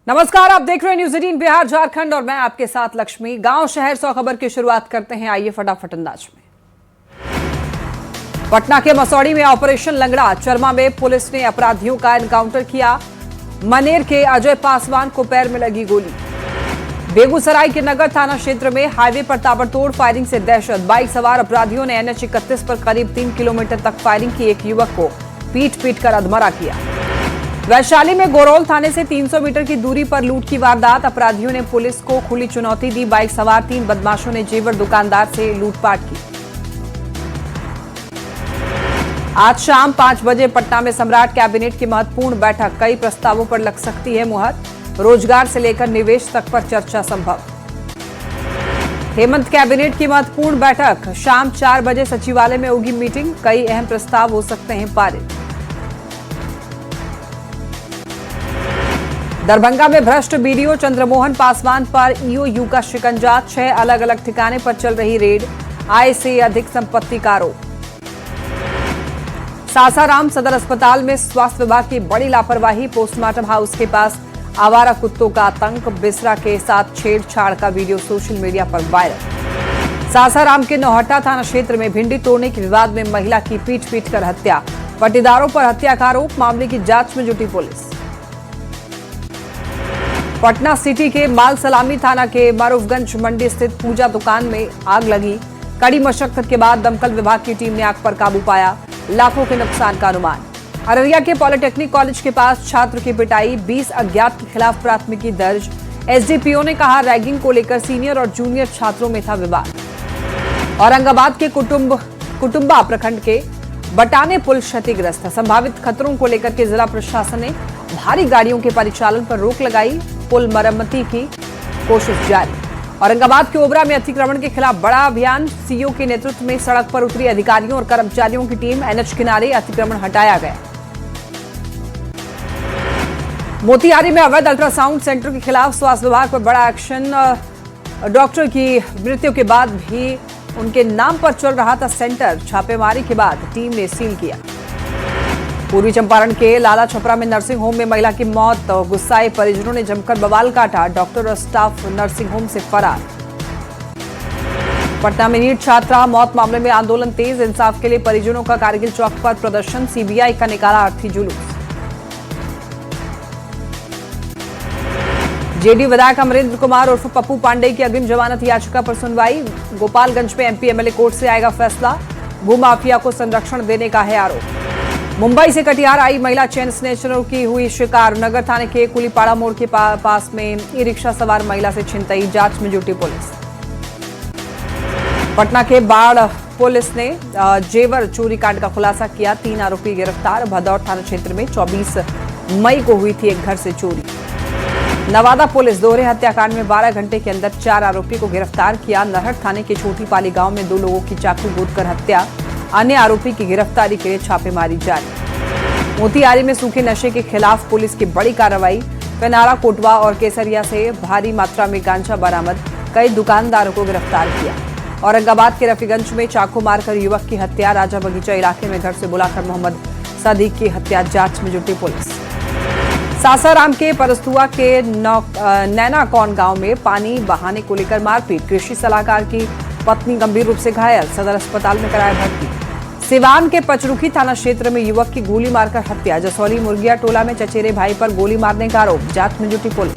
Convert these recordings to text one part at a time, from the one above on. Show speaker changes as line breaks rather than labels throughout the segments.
नमस्कार, आप देख रहे हैं न्यूज़ 18 बिहार झारखंड और मैं आपके साथ लक्ष्मी। गांव शहर 100 खबर की शुरुआत करते हैं, आइए फटाफट अंदाज में। पटना के मसौड़ी में ऑपरेशन लंगड़ा, चरमा में पुलिस ने अपराधियों का एनकाउंटर किया। मनेर के अजय पासवान को पैर में लगी गोली। बेगूसराय के नगर थाना क्षेत्र में हाईवे पर ताबड़तोड़ फायरिंग से दहशत। बाइक सवार अपराधियों ने NH 31 पर करीब 3 किलोमीटर तक फायरिंग की। एक युवक को पीट कर अधमरा किया। वैशाली में गोरौल थाने से 300 मीटर की दूरी पर लूट की वारदात। अपराधियों ने पुलिस को खुली चुनौती दी। बाइक सवार 3 बदमाशों ने जेवर दुकानदार से लूटपाट की। आज शाम 5 बजे पटना में सम्राट कैबिनेट की महत्वपूर्ण बैठक। कई प्रस्तावों पर लग सकती है मुहर। रोजगार से लेकर निवेश तक पर चर्चा संभव। हेमंत कैबिनेट की महत्वपूर्ण बैठक। शाम 4 बजे सचिवालय में होगी मीटिंग। कई अहम प्रस्ताव हो सकते हैं पारित। दरभंगा में भ्रष्ट BDO चंद्रमोहन पासवान पर EOU का शिकंजा। 6 अलग अलग ठिकाने पर चल रही रेड। आय से अधिक संपत्ति का आरोप। सासाराम सदर अस्पताल में स्वास्थ्य विभाग की बड़ी लापरवाही। पोस्टमार्टम हाउस के पास आवारा कुत्तों का आतंक। बिसरा के साथ छेड़छाड़ का वीडियो सोशल मीडिया पर वायरल। सासाराम के नौहट्टा थाना क्षेत्र में भिंडी तोड़ने के विवाद में महिला की पीट कर हत्या। पट्टीदारों पर हत्या का आरोप। मामले की जांच में जुटी पुलिस। पटना सिटी के माल सलामी थाना के मारूफगंज मंडी स्थित पूजा दुकान में आग लगी। कड़ी मशक्कत के बाद दमकल विभाग की टीम ने आग पर काबू पाया। लाखों के नुकसान का अनुमान। अररिया के पॉलिटेक्निक कॉलेज के पास छात्र की पिटाई। 20 अज्ञात के खिलाफ प्राथमिकी दर्ज। SDPO ने कहा, रैगिंग को लेकर सीनियर और जूनियर छात्रों में था विवाद। औरंगाबाद के कुटुंबा प्रखंड के बटाने पुल क्षतिग्रस्त। संभावित खतरों को लेकर के जिला प्रशासन ने भारी गाड़ियों के परिचालन पर रोक लगाई। पुल मरम्मती की कोशिश जारी। औरंगाबाद के ओबरा में अतिक्रमण के खिलाफ बड़ा अभियान। CO के नेतृत्व में सड़क पर उतरी अधिकारियों और कर्मचारियों की टीम। NH किनारे अतिक्रमण हटाया गया। मोतिहारी में अवैध अल्ट्रासाउंड सेंटर के खिलाफ स्वास्थ्य विभाग पर बड़ा एक्शन। डॉक्टर की मृत्यु के बाद भी उनके नाम पर चल रहा था सेंटर। छापेमारी के बाद टीम ने सील किया। पूर्वी चंपारण के लाला छपरा में नर्सिंग होम में महिला की मौत। गुस्साए परिजनों ने जमकर बवाल काटा। डॉक्टर और स्टाफ नर्सिंग होम से फरार। पटना में नीट छात्रा मौत मामले में आंदोलन तेज। इंसाफ के लिए परिजनों का कारगिल चौक पर प्रदर्शन। CBI का निकाला अर्थी जुलूस। JD विधायक अमरेंद्र कुमार उर्फ पप्पू पांडे की अग्रिम जमानत याचिका पर सुनवाई। गोपालगंज में MP MLA कोर्ट से आएगा फैसला। भूमाफिया को संरक्षण देने का है आरोप। मुंबई से कटिहार आई महिला चेन स्नेचरों की हुई शिकार। नगर थाने के कुलीपाड़ा मोड़ के पास में ई-रिक्शा सवार महिला से छिनतई। जांच में जुटी पुलिस। पटना के बाढ़ पुलिस ने जेवर चोरी कांड का खुलासा किया। 3 आरोपी गिरफ्तार। भदौर थाना क्षेत्र में 24 मई को हुई थी एक घर से चोरी। नवादा पुलिस दोहरे हत्याकांड में 12 घंटे के अंदर 4 आरोपी को गिरफ्तार किया। नरहट थाने के छोटी पाली गांव में 2 लोगों की चाकू गोदकर हत्या। अन्य आरोपी की गिरफ्तारी के लिए छापेमारी जारी। मोतिहारी में सूखे नशे के खिलाफ पुलिस की बड़ी कार्रवाई। कनारा, कोटवा और केसरिया से भारी मात्रा में गांजा बरामद। कई दुकानदारों को गिरफ्तार किया। औरंगाबाद के रफीगंज में चाकू मारकर युवक की हत्या। राजा बगीचा इलाके में घर से बुलाकर मोहम्मद सदीक की हत्या। जांच में जुटी पुलिस। सासाराम के परस्तुआ के नैनाकौन गांव में पानी बहाने को लेकर मारपीट। कृषि सलाहकार की पत्नी गंभीर रूप से घायल। सदर अस्पताल में कराया भर्ती। सिवान के पचरुखी थाना क्षेत्र में युवक की गोली मारकर हत्या। जसौली मुर्गिया टोला में चचेरे भाई पर गोली मारने का आरोप। जांच में जुटी पुलिस।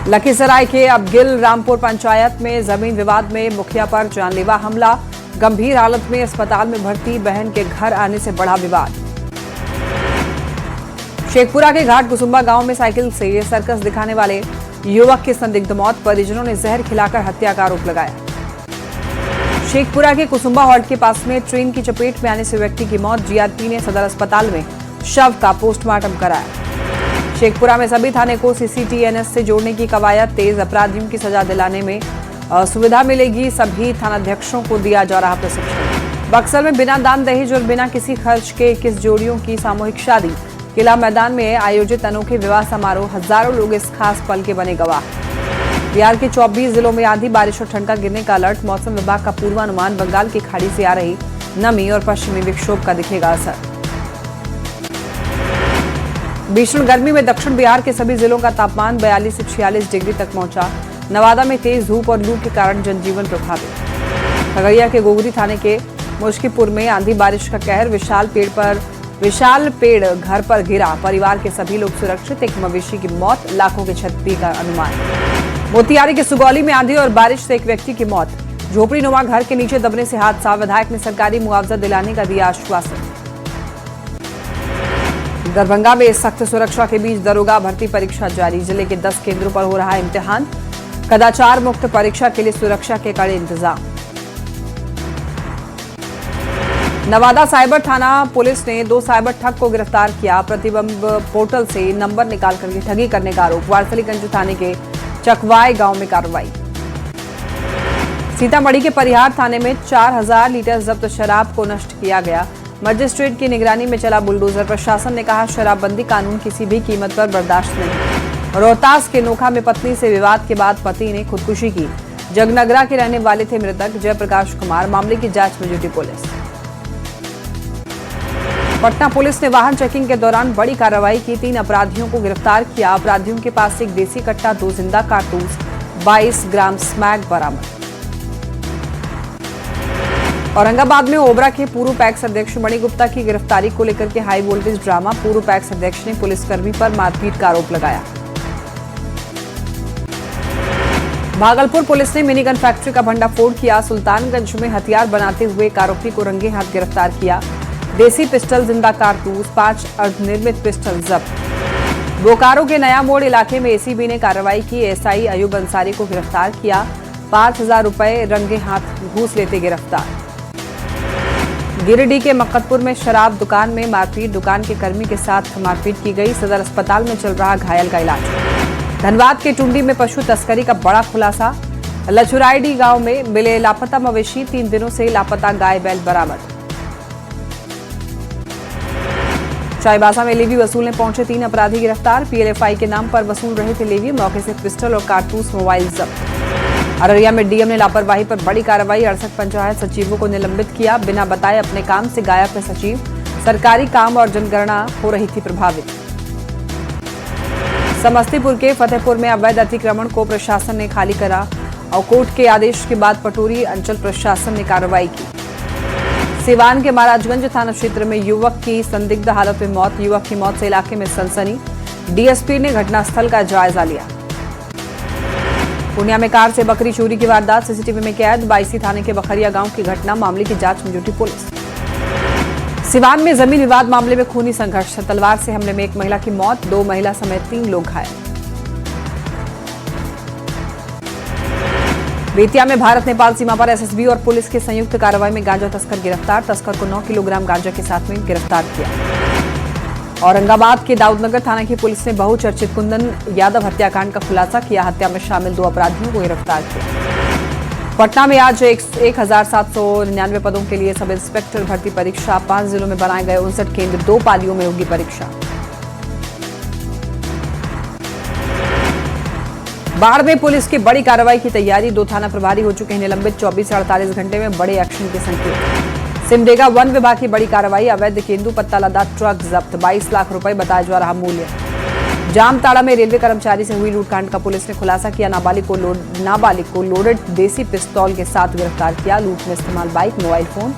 लखीसराय के अबगिल रामपुर पंचायत में जमीन विवाद में मुखिया पर जानलेवा हमला। गंभीर हालत में अस्पताल में भर्ती। बहन के घर आने से बढ़ा विवाद। शेखपुरा के घाट कुसुम्बा गांव में साइकिल से सर्कस दिखाने वाले युवक की संदिग्ध मौत। परिजनों ने जहर खिलाकर हत्या का आरोप लगाया। शेखपुरा के कुसुम्बा हॉल्ट के पास में ट्रेन की चपेट में आने से व्यक्ति की मौत। GRP ने सदर अस्पताल में शव का पोस्टमार्टम कराया। शेखपुरा में सभी थाने को CCTNS से जोड़ने की कवायद तेज। अपराधियों की सजा दिलाने में सुविधा मिलेगी। सभी थानाध्यक्षों को दिया जा रहा प्रशिक्षण। बक्सर में बिना दान दहेज और बिना किसी खर्च के 21 जोड़ियों की सामूहिक शादी। किला मैदान में आयोजित अनोखे विवाह समारोह। हजारों लोग इस खास पल के बने गवाह। बिहार के 24 जिलों में आंधी, बारिश और ठंडा गिरने का अलर्ट। मौसम विभाग का पूर्वानुमान। बंगाल की खाड़ी से आ रही नमी और पश्चिमी विक्षोभ का दिखेगा असर। भीषण गर्मी में दक्षिण बिहार के सभी जिलों का तापमान 42 से 46 डिग्री तक पहुंचा। नवादा में तेज धूप और लू के कारण जनजीवन प्रभावित। खगड़िया के गोगरी थाने के मुश्कीपुर में आंधी बारिश का कहर। विशाल पेड़ घर पर गिरा, परिवार के सभी लोग सुरक्षित। एक मवेशी की मौत, लाखों की क्षति का अनुमान। मोतिहारी के सुगौली में आंधी और बारिश से एक व्यक्ति की मौत। झोपड़ी नुमा घर के नीचे दबने से हादसा। विधायक ने सरकारी मुआवजा दिलाने का दिया आश्वासन। दरभंगा में सख्त सुरक्षा के बीच दरोगा भर्ती परीक्षा जारी। जिले के 10 केंद्रों पर हो रहा है इम्तिहान। कदाचार मुक्त परीक्षा के लिए सुरक्षा के कड़े इंतजाम। नवादा साइबर थाना पुलिस ने 2 साइबर ठग को गिरफ्तार किया। प्रतिबंब पोर्टल से नंबर निकालकर ठगी करने का आरोप। वारसलीगंज थाने के चकवाई गांव में कार्रवाई। सीतामढ़ी के परिहार थाने में 4000 लीटर जब्त शराब को नष्ट किया गया। मजिस्ट्रेट की निगरानी में चला बुलडोजर। प्रशासन ने कहा शराबबंदी कानून किसी भी कीमत पर बर्दाश्त नहीं। रोहतास के नोखा में पत्नी से विवाद के बाद पति ने खुदकुशी की। जगनगरा के रहने वाले थे मृतक जयप्रकाश कुमार। मामले की जांच में जुटी पुलिस। पटना पुलिस ने वाहन चेकिंग के दौरान बड़ी कार्रवाई की। 3 अपराधियों को गिरफ्तार किया। अपराधियों के पास एक देसी कट्टा, 2 जिंदा कारतूस, 22 ग्राम स्मैक बरामद। औरंगाबाद में ओबरा के पूर्व पैक्स अध्यक्ष मणि गुप्ता की गिरफ्तारी को लेकर के हाई वोल्टेज ड्रामा। पूर्व पैक्स अध्यक्ष ने पुलिसकर्मी पर मारपीट का आरोप लगाया। भागलपुर पुलिस ने मिनी गन फैक्ट्री का भंडाफोड़ किया। सुल्तानगंज में हथियार बनाते हुए एक आरोपी को रंगे हाथ गिरफ्तार किया। देसी पिस्टल, जिंदा कारतूस, 5 अर्धनिर्मित पिस्टल जब्त। बोकारो के नया मोड़ इलाके में एसीबी ने कार्रवाई की। एसआई अयूब अंसारी को गिरफ्तार किया। 5000 रुपए रंगे हाथ घूस लेते गिरफ्तार। गिरिडीह के मक्कतपुर में शराब दुकान में मारपीट। दुकान के कर्मी के साथ मारपीट की गई। सदर अस्पताल में चल रहा घायल का इलाज। धनबाद के टुंडी में पशु तस्करी का बड़ा खुलासा। लचुराईडी गांव में मिले लापता मवेशी। 3 दिनों से लापता गाय बैल बरामद। चाईबासा में लेवी वसूलने पहुंचे 3 अपराधी गिरफ्तार। पीएलएफआई के नाम पर वसूल रहे थे लेवी। मौके से पिस्टल और कारतूस, मोबाइल जब्त। अररिया में डीएम ने लापरवाही पर बड़ी कार्रवाई। 68 पंचायत सचिवों को निलंबित किया। बिना बताए अपने काम से गायब थे सचिव। सरकारी काम और जनगणना हो रही थी प्रभावित। समस्तीपुर के फतेहपुर में अवैध अतिक्रमण को प्रशासन ने खाली करा और कोर्ट के आदेश के बाद पटोरी अंचल प्रशासन ने कार्रवाई की। सिवान के महाराजगंज थाना क्षेत्र में युवक की संदिग्ध हालत में मौत। युवक की मौत से इलाके में सनसनी। डीएसपी ने घटनास्थल का जायजा लिया। पूर्णिया में कार से बकरी चोरी की वारदात सीसीटीवी में कैद। 22 थाने के बखरिया गांव की घटना। मामले की जांच में जुटी पुलिस। सिवान में जमीन विवाद मामले में खूनी संघर्ष। तलवार से हमले में एक महिला की मौत, 2 महिला समेत 3 लोग घायल। बेतिया में भारत नेपाल सीमा पर एसएसबी और पुलिस की संयुक्त कार्रवाई में गांजा तस्कर गिरफ्तार। तस्कर को 9 किलोग्राम गांजा के साथ में गिरफ्तार किया। औरंगाबाद के दाऊदनगर थाना की पुलिस ने बहुचर्चित कुंदन यादव हत्याकांड का खुलासा किया। हत्या में शामिल 2 अपराधियों को गिरफ्तार किया। पटना में आज 1799 पदों के लिए सब इंस्पेक्टर भर्ती परीक्षा। 5 जिलों में बनाए गए 59 केंद्र। 2 पालियों में होगी परीक्षा। बाढ़ में पुलिस की बड़ी कार्रवाई की तैयारी। 2 थाना प्रभारी हो चुके हैं निलंबित। 24 से 48 घंटे में बड़े एक्शन के संकेत। सिमडेगा वन विभाग की बड़ी कार्रवाई। अवैध केंदू पत्ता लदा ट्रक जब्त। 22 लाख रुपए बताया जा रहा मूल्य। जामताड़ा में रेलवे कर्मचारी से हुई लूटकांड का पुलिस ने खुलासा किया। नाबालिग को लोडेड देसी पिस्तौल के साथ गिरफ्तार किया। लूट में इस्तेमाल बाइक, मोबाइल फोन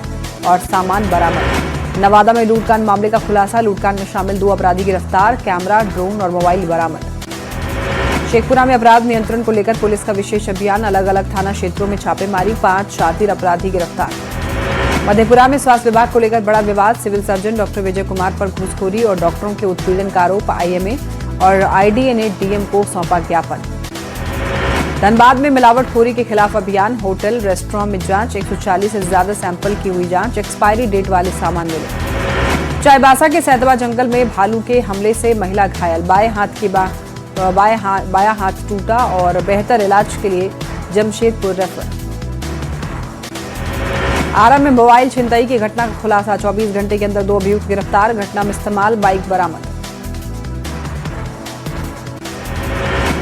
और सामान बरामद। नवादा में लूटकांड मामले का खुलासा। लूटकांड में शामिल 2 अपराधी गिरफ्तार। कैमरा, ड्रोन और मोबाइल बरामद। शेखपुरा में अपराध नियंत्रण को लेकर पुलिस का विशेष अभियान। अलग अलग थाना क्षेत्रों में छापेमारी। 5 शातिर अपराधी गिरफ्तार। मधेपुरा में स्वास्थ्य विभाग को लेकर बड़ा विवाद। Civil surgeon doctor Vijay Kumar पर घूसखोरी और डॉक्टरों के उत्पीड़न का आरोप। आईएमए और आईडीए ने डीएम को सौंपा ज्ञापन। धनबाद में मिलावटखोरी के खिलाफ अभियान। होटल, रेस्टोरेंट में जांच। 140 से ज्यादा सैंपल की हुई जांच। एक्सपायरी डेट वाले सामान मिले। चाईबासा के सैदवा जंगल में भालू के हमले से महिला घायल। बायां हाथ टूटा और बेहतर इलाज के लिए जमशेदपुर रेफर। आरा में मोबाइल छिनतई की घटना का खुलासा। 24 घंटे के अंदर 2 अभियुक्त गिरफ्तार। घटना में इस्तेमाल बाइक बरामद।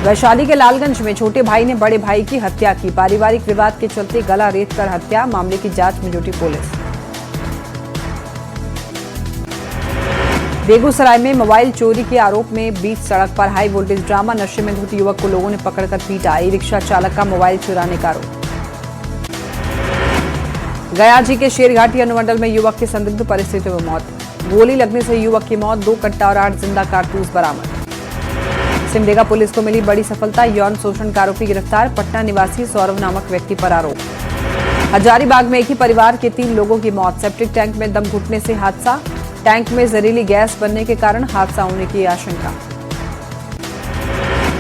वैशाली के लालगंज में छोटे भाई ने बड़े भाई की हत्या की। पारिवारिक विवाद के चलते गला रेत कर हत्या। मामले की जांच में जुटी पुलिस। बेगूसराय में मोबाइल चोरी के आरोप में बीच सड़क पर हाई वोल्टेज ड्रामा। नशे में धुत युवक को लोगों ने पकड़कर पीटा। ई रिक्शा चालक का मोबाइल चुराने का आरोप। गया जी के शेरघाटी अनुमंडल में युवक की संदिग्ध परिस्थितियों में मौत। गोली लगने से युवक की मौत। 2 कट्टा और 8 जिंदा कारतूस बरामद। सिमडेगा पुलिस को मिली बड़ी सफलता। यौन शोषण का आरोपी गिरफ्तार। पटना निवासी सौरभ नामक व्यक्ति पर आरोप। हजारीबाग में एक ही परिवार के 3 लोगों की मौत। सेप्टिक टैंक में दम घुटने से हादसा। टैंक में जहरीली गैस बनने के कारण हादसा होने की आशंका।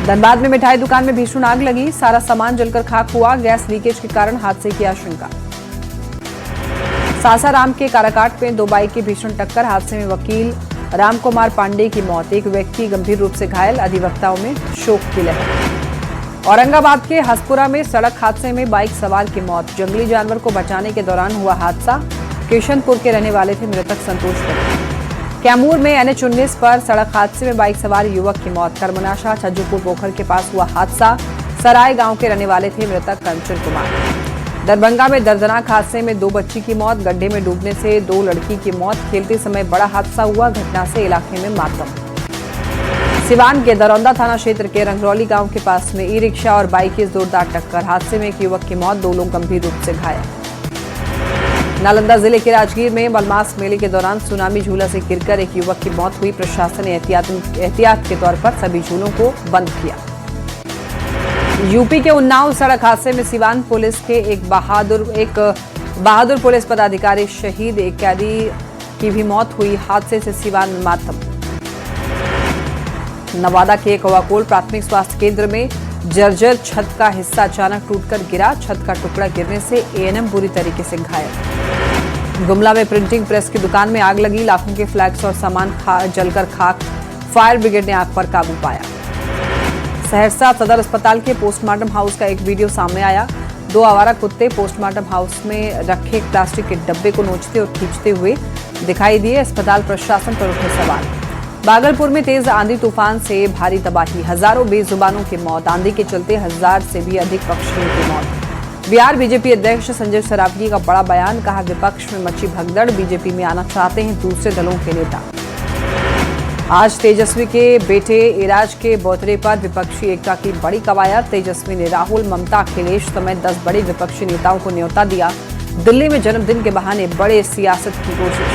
धनबाद में मिठाई दुकान में भीषण आग लगी। सारा सामान जलकर खाक हुआ। गैस लीकेज के कारण हादसे की आशंका। सासाराम के काराकाट में 2 बाइक की भीषण टक्कर। हादसे में वकील रामकुमार पांडे की मौत। एक व्यक्ति गंभीर रूप से घायल। अधिवक्ताओं में शोक की लहर। औरंगाबाद के हसपुरा में सड़क हादसे में बाइक सवार की मौत। जंगली जानवर को बचाने के दौरान हुआ हादसा। किशनपुर के रहने वाले थे मृतक संतोष कुमार। कैमूर में NH-19 पर सड़क हादसे में बाइक सवार युवक की मौत। कर्मनाशा छज्जूपुर पोखर के पास हुआ हादसा। सराय गांव के रहने वाले थे मृतक कंचन कुमार। दरभंगा में दर्दनाक हादसे में 2 बच्ची की मौत। गड्ढे में डूबने से 2 लड़की की मौत। खेलते समय बड़ा हादसा हुआ। घटना से इलाके में मातम। सिवान के दरौंदा थाना क्षेत्र के रंगरौली गांव के पास में ई रिक्शा और बाइक की जोरदार टक्कर। हादसे में एक युवक की मौत। 2 लोग गंभीर रूप से घायल। नालंदा जिले के राजगीर में मलमास मेले के दौरान सुनामी झूला से गिरकर एक युवक की मौत हुई। प्रशासन ने एहतियात के तौर पर सभी झूलों को बंद किया। यूपी के उन्नाव सड़क हादसे में सिवान पुलिस के एक बहादुर पुलिस पदाधिकारी शहीद। एक कैदी की भी मौत हुई। हादसे से सिवान में मातम। नवादा के कवाकोल प्राथमिक स्वास्थ्य केंद्र में जर्जर छत का हिस्सा अचानक टूटकर गिरा। छत का टुकड़ा गिरने से ANM बुरी तरीके से घायल। गुमला में प्रिंटिंग प्रेस की दुकान में आग लगी। लाखों के फ्लैक्स और सामान जलकर खाक। फायर ब्रिगेड ने आग पर काबू पाया। सहरसा सदर अस्पताल के पोस्टमार्टम हाउस का एक वीडियो सामने आया। 2 आवारा कुत्ते पोस्टमार्टम हाउस में रखे प्लास्टिक के डब्बे को नोचते और खींचते हुए दिखाई दिए। अस्पताल प्रशासन पर उठे सवाल। भागलपुर में तेज आंधी तूफान से भारी तबाही। हजारों बेजुबानों की मौत। आंधी के चलते 1000 से भी अधिक पक्षियों की मौत। बिहार बीजेपी अध्यक्ष संजय सरावगी का बड़ा बयान। कहा विपक्ष में मची भगदड़। बीजेपी में आना चाहते हैं दूसरे दलों के नेता। आज तेजस्वी के बेटे एराज के बर्थडे पर विपक्षी एकता की बड़ी कवायद। तेजस्वी ने राहुल, ममता, अखिलेश समेत 10 बड़े विपक्षी नेताओं को न्योता दिया। दिल्ली में जन्मदिन के बहाने बड़े सियासत की कोशिश।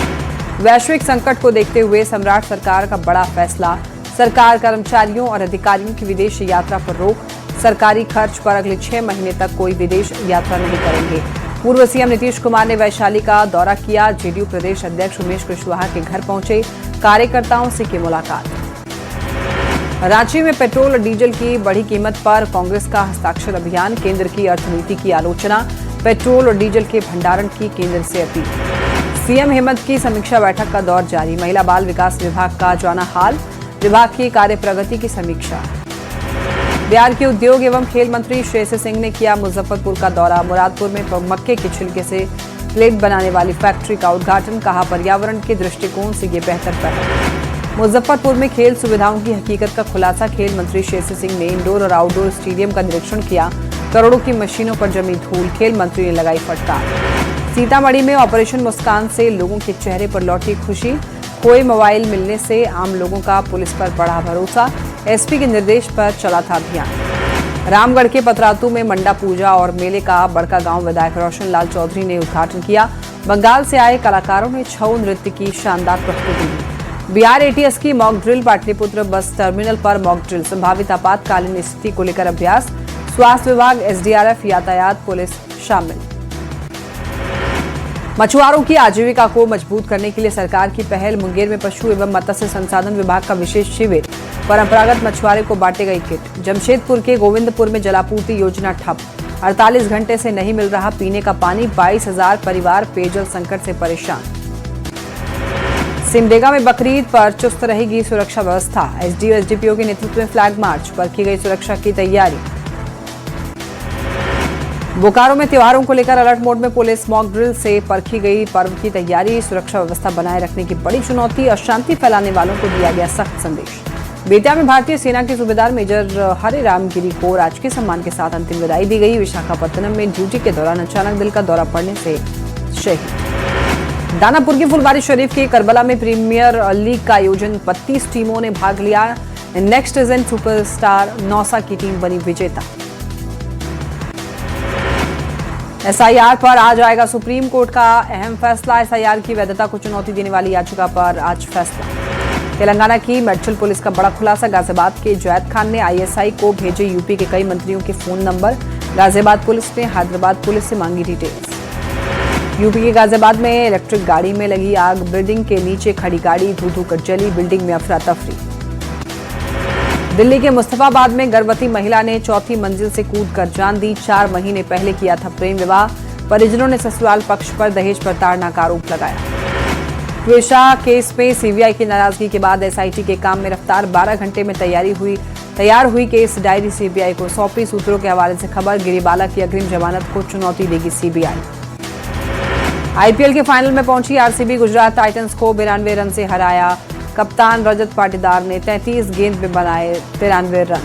वैश्विक संकट को देखते हुए सम्राट सरकार का बड़ा फैसला। सरकार कर्मचारियों और अधिकारियों की विदेश यात्रा पर रोक। सरकारी खर्च पर अगले 6 महीने तक कोई विदेश यात्रा नहीं करेंगे। पूर्व सीएम नीतीश कुमार ने वैशाली का दौरा किया। जेडीयू प्रदेश अध्यक्ष उमेश कुशवाहा के घर पहुंचे। कार्यकर्ताओं से की मुलाकात। रांची में पेट्रोल और डीजल की बढ़ी कीमत पर कांग्रेस का हस्ताक्षर अभियान। केंद्र की अर्थनीति की आलोचना। पेट्रोल और डीजल के भंडारण की केंद्र से अपील। सीएम हेमंत की समीक्षा बैठक का दौर जारी। महिला बाल विकास विभाग का जाना हाल। विभाग की कार्य प्रगति की समीक्षा। बिहार के उद्योग एवं खेल मंत्री श्रेयसी सिंह ने किया मुजफ्फरपुर का दौरा। मुरादपुर में मक्के के छिलके से प्लेट बनाने वाली फैक्ट्री का उद्घाटन। कहा पर्यावरण के दृष्टिकोण से ये बेहतर पहल। मुजफ्फरपुर में खेल सुविधाओं की हकीकत का खुलासा। खेल मंत्री श्रेयसी सिंह ने इंडोर और आउटडोर स्टेडियम का निरीक्षण किया। करोड़ों की मशीनों पर जमी धूल। खेल मंत्री ने लगाई फटकार। सीतामढ़ी में ऑपरेशन मुस्कान से लोगों के चेहरे पर लौटी खुशी। खोए मोबाइल मिलने से आम लोगों का पुलिस पर बढ़ा भरोसा। एसपी के निर्देश पर चला था अभियान। रामगढ़ के पतरातू में मंडा पूजा और मेले का बड़का गांव विधायक रोशन लाल चौधरी ने उद्घाटन किया। बंगाल से आए कलाकारों ने छऊ नृत्य की शानदार प्रस्तुति दी। बिहार ATS की mock drill. Pataliputra bus terminal पर मॉक ड्रिल। संभावित आपातकालीन स्थिति को लेकर अभ्यास। स्वास्थ्य विभाग, SDRF, यातायात पुलिस शामिल। मछुआरों की आजीविका को मजबूत करने के लिए सरकार की पहल। मुंगेर में पशु एवं मत्स्य संसाधन विभाग का विशेष शिविर। परंपरागत मछुआरे को बांटे गई किट। जमशेदपुर के गोविंदपुर में जलापूर्ति योजना ठप। 48 घंटे से नहीं मिल रहा पीने का पानी। 22,000 परिवार पेयजल संकट से परेशान। सिमडेगा में बकरीद पर चुस्त रहेगी सुरक्षा व्यवस्था। SDO SDPO के नेतृत्व में फ्लैग मार्च पर की गई सुरक्षा की तैयारी। बोकारो में त्योहारों को लेकर अलर्ट मोड में पुलिस। मॉक ड्रिल से परखी गई पर्व की तैयारी। सुरक्षा व्यवस्था बनाए रखने की बड़ी चुनौती। अशांति फैलाने वालों को दिया गया सख्त संदेश। बेतिया में भारतीय सेना के सूबेदार मेजर हरे राम गिरी को राजकीय सम्मान के साथ अंतिम विदाई दी गई। विशाखापत्तनम में ड्यूटी के दौरान अचानक दिल का दौरा पड़ने से शहीद। दानापुर की फुलवारी शरीफ के करबला में प्रीमियर लीग का आयोजन 32 टीमों ने भाग लिया। नेक्स्ट सीजन सुपरस्टार नौसा की टीम बनी विजेता। एसआईआर पर आज आएगा सुप्रीम कोर्ट का अहम फैसला। एसआईआर की वैधता को चुनौती देने वाली याचिका पर आज फैसला। तेलंगाना की मेडचल पुलिस का बड़ा खुलासा। गाजियाबाद के जैद खान ने आईएसआई को भेजे यूपी के कई मंत्रियों के फोन नंबर। गाजियाबाद पुलिस ने हैदराबाद पुलिस से मांगी डिटेल्स। यूपी के गाजियाबाद में इलेक्ट्रिक गाड़ी में लगी आग। बिल्डिंग के नीचे खड़ी गाड़ी धू-धू कर जली। बिल्डिंग में अफरा तफरी। दिल्ली के मुस्तफाबाद में गर्भवती महिला ने चौथी मंजिल से कूदकर जान दी। 4 महीने पहले किया था प्रेम विवाह। परिजनों ने ससुराल पक्ष पर दहेज प्रताड़ना का आरोप लगाया। त्वेषा केस में सीबीआई की नाराजगी के बाद एसआईटी के काम में रफ्तार। 12 घंटे में तैयार हुई केस डायरी सीबीआई को सौंपी। सूत्रों के हवाले से खबर। गिरिबाला की अग्रिम जमानत को चुनौती देगी सीबीआई। आईपीएल के फाइनल में पहुंची आरसीबी। गुजरात टाइटंस को 92 रन से हराया। कप्तान रजत पाटीदार ने 33 गेंद में बनाए 93 रन।